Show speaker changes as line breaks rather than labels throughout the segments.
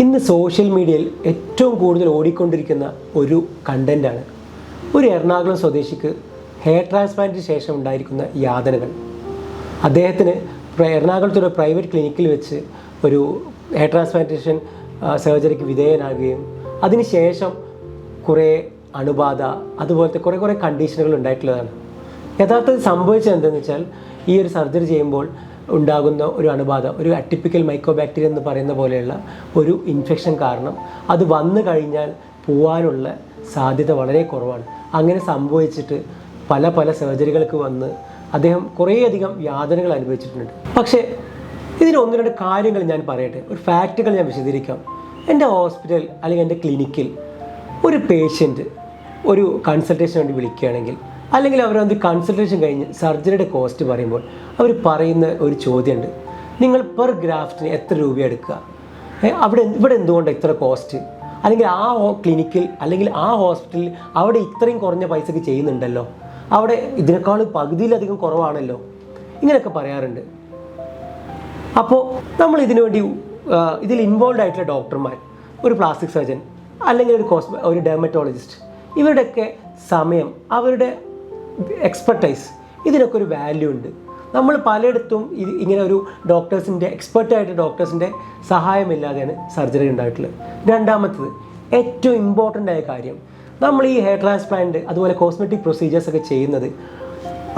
ഇന്ന് സോഷ്യൽ മീഡിയയിൽ ഏറ്റവും കൂടുതൽ ഓടിക്കൊണ്ടിരിക്കുന്ന ഒരു കണ്ടൻ്റാണ് ഒരു എറണാകുളം സ്വദേശിക്ക് ഹെയർ ട്രാൻസ്പ്ലാന്റിന് ശേഷം ഉണ്ടായിരിക്കുന്ന യാതനകൾ. അദ്ദേഹത്തിന് എറണാകുളത്തൊരു പ്രൈവറ്റ് ക്ലിനിക്കിൽ വെച്ച് ഒരു ഹെയർ ട്രാൻസ്പ്ലാന്റേഷൻ സർജറിക്ക് വിധേയനാകുകയും അതിനുശേഷം കുറേ അണുബാധ അതുപോലത്തെ കുറേ കണ്ടീഷനുകൾ ഉണ്ടായിട്ടുള്ളതാണ്. യഥാർത്ഥത്തിൽ സംഭവിച്ചത് എന്താണെന്ന് വെച്ചാൽ ഈ ഒരു സർജറി ചെയ്യുമ്പോൾ ഉണ്ടാകുന്ന ഒരു അണുബാധ, ഒരു അറ്റിപ്പിക്കൽ മൈക്കോബാക്ടീരിയ എന്ന് പറയുന്ന പോലെയുള്ള ഒരു ഇൻഫെക്ഷൻ കാരണം അത് വന്നു കഴിഞ്ഞാൽ പോവാനുള്ള സാധ്യത വളരെ കുറവാണ്. അങ്ങനെ സംഭവിച്ചിട്ട് പല സർജറികൾക്ക് വന്ന് അദ്ദേഹം കുറേയധികം യാതനകൾ അനുഭവിച്ചിട്ടുണ്ട്. പക്ഷേ ഇതിന് ഒന്ന് രണ്ട് കാര്യങ്ങൾ ഞാൻ പറയട്ടെ, ഒരു ഫാക്റ്റുകൾ ഞാൻ വിശദീകരിക്കാം. എൻ്റെ ഹോസ്പിറ്റൽ അല്ലെങ്കിൽ എൻ്റെ ക്ലിനിക്കിൽ ഒരു പേഷ്യൻറ്റ് ഒരു കൺസൾട്ടേഷന് വേണ്ടി വിളിക്കുകയാണെങ്കിൽ, അല്ലെങ്കിൽ അവർ വന്ന് കൺസൾട്ടേഷൻ കഴിഞ്ഞ് സർജറിയുടെ കോസ്റ്റ് പറയുമ്പോൾ അവർ പറയുന്ന ഒരു ചോദ്യമുണ്ട്, നിങ്ങൾ പെർ ഗ്രാഫ്റ്റിന് എത്ര രൂപ എടുക്കുക, ഇവിടെ എന്തുകൊണ്ട് ഇത്ര കോസ്റ്റ്, അല്ലെങ്കിൽ ആ ക്ലിനിക്കിൽ അല്ലെങ്കിൽ ആ ഹോസ്പിറ്റലിൽ അവിടെ ഇത്രയും കുറഞ്ഞ പൈസക്ക് ചെയ്യുന്നുണ്ടല്ലോ, അവിടെ ഇതിനേക്കാൾ പകുതിയിലധികം കുറവാണല്ലോ, ഇങ്ങനെയൊക്കെ പറയാറുണ്ട്. അപ്പോൾ നമ്മൾ ഇതിനു വേണ്ടി ഇതിൽ ഇൻവോൾവ് ആയിട്ടുള്ള ഡോക്ടർമാർ, ഒരു പ്ലാസ്റ്റിക് സർജൻ അല്ലെങ്കിൽ ഒരു ഡെർമറ്റോളജിസ്റ്റ്, ഇവരുടെയൊക്കെ സമയം, അവരുടെ എക്സ്പെർട്ടൈസ്, ഇതിനൊക്കെ ഒരു വാല്യൂ ഉണ്ട്. നമ്മൾ പലയിടത്തും ഇങ്ങനെ ഒരു എക്സ്പെർട്ടായിട്ട് ഡോക്ടേഴ്സിൻ്റെ സഹായമില്ലാതെയാണ് സർജറി ഉണ്ടായിട്ടുള്ളത്. രണ്ടാമത്തത് ഏറ്റവും ഇമ്പോർട്ടൻ്റ് ആയ കാര്യം, നമ്മൾ ഈ ഹെയർ ട്രാൻസ്പ്ലാന്റ് അതുപോലെ കോസ്മെറ്റിക് പ്രൊസീജിയേഴ്സ് ഒക്കെ ചെയ്യുന്നത്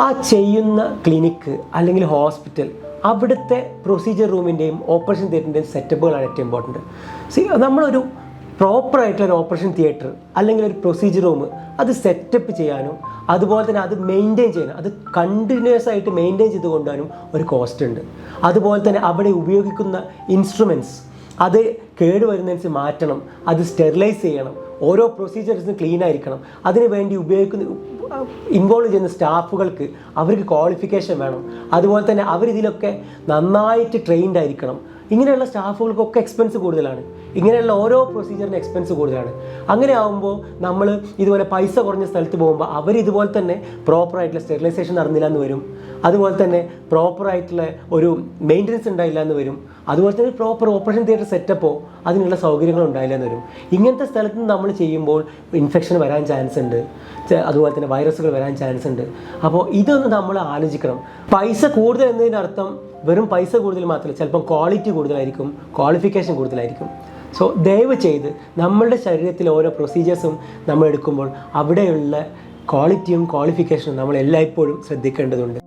ആ ചെയ്യുന്ന ക്ലിനിക്ക് അല്ലെങ്കിൽ ഹോസ്പിറ്റൽ, അവിടുത്തെ പ്രൊസീജിയർ റൂമിൻ്റെയും ഓപ്പറേഷൻ തിയേറ്ററിൻ്റെയും സെറ്റപ്പുകളാണ് ഏറ്റവും ഇമ്പോർട്ടൻറ്റ്. നമ്മളൊരു പ്രോപ്പറായിട്ടുള്ളൊരു ഓപ്പറേഷൻ തിയേറ്റർ അല്ലെങ്കിൽ ഒരു പ്രൊസീജിയർ റൂം അത് സെറ്റപ്പ് ചെയ്യാനും അതുപോലെ തന്നെ അത് മെയിൻറ്റെയിൻ ചെയ്യാനും, അത് കണ്ടിന്യൂസ് ആയിട്ട് മെയിൻറ്റെയിൻ ചെയ്ത് കൊണ്ടുപോകാനും ഒരു കോസ്റ്റ് ഉണ്ട്. അതുപോലെ തന്നെ അവിടെ ഉപയോഗിക്കുന്ന ഇൻസ്ട്രുമെൻറ്റ്സ് അത് കേടുവരുന്നതനുസരിച്ച് മാറ്റണം, അത് സ്റ്റെറിലൈസ് ചെയ്യണം, ഓരോ പ്രൊസീജിയേഴ്സും ക്ലീൻ ആയിരിക്കണം. അതിനു വേണ്ടി ഇൻവോൾവ് ചെയ്യുന്ന സ്റ്റാഫുകൾക്ക് അവർക്ക് ക്വാളിഫിക്കേഷൻ വേണം. അതുപോലെ തന്നെ അവരിതിലൊക്കെ നന്നായിട്ട് ട്രെയിൻഡ് ആയിരിക്കണം. ഇങ്ങനെയുള്ള സ്റ്റാഫുകൾക്കൊക്കെ എക്സ്പെൻസ് കൂടുതലാണ്. ഇങ്ങനെയുള്ള ഓരോ പ്രൊസീജിയറിന് എക്സ്പെൻസ് കൂടുതലാണ്. അങ്ങനെ ആകുമ്പോൾ നമ്മൾ ഇതുപോലെ പൈസ കുറഞ്ഞ സ്ഥലത്ത് പോകുമ്പോൾ അവരിതുപോലെ തന്നെ പ്രോപ്പറായിട്ടുള്ള സ്റ്റെറിലൈസേഷൻ നടന്നില്ല എന്ന് വരും. അതുപോലെ തന്നെ പ്രോപ്പറായിട്ടുള്ള ഒരു മെയിൻ്റനൻസ് ഉണ്ടായില്ല എന്ന് വരും. അതുപോലെ തന്നെ പ്രോപ്പർ ഓപ്പറേഷൻ തിയേറ്റർ സെറ്റപ്പോ അതിനുള്ള സൗകര്യങ്ങൾ ഉണ്ടായില്ല എന്ന് വരും. ഇങ്ങനത്തെ സ്ഥലത്ത് നിന്ന് നമ്മൾ ചെയ്യുമ്പോൾ ഇൻഫെക്ഷൻ വരാൻ ചാൻസ് ഉണ്ട്, അതുപോലെ തന്നെ വൈറസുകൾ വരാൻ ചാൻസ് ഉണ്ട്. അപ്പോൾ ഇതൊന്ന് നമ്മൾ ആലോചിക്കണം. പൈസ കൂടുതൽ എന്നതിനർത്ഥം വെറും പൈസ കൂടുതൽ മാത്രമല്ല, ചിലപ്പം ക്വാളിറ്റി കൂടുതലായിരിക്കും, ക്വാളിഫിക്കേഷൻ കൂടുതലായിരിക്കും. സോ ദയവ് ചെയ്ത് നമ്മളുടെ ശരീരത്തിൽ ഓരോ പ്രൊസീജിയേഴ്സും നമ്മൾ എടുക്കുമ്പോൾ അവിടെയുള്ള ക്വാളിറ്റിയും ക്വാളിഫിക്കേഷനും നമ്മൾ എല്ലായ്പ്പോഴും ശ്രദ്ധിക്കേണ്ടതുണ്ട്.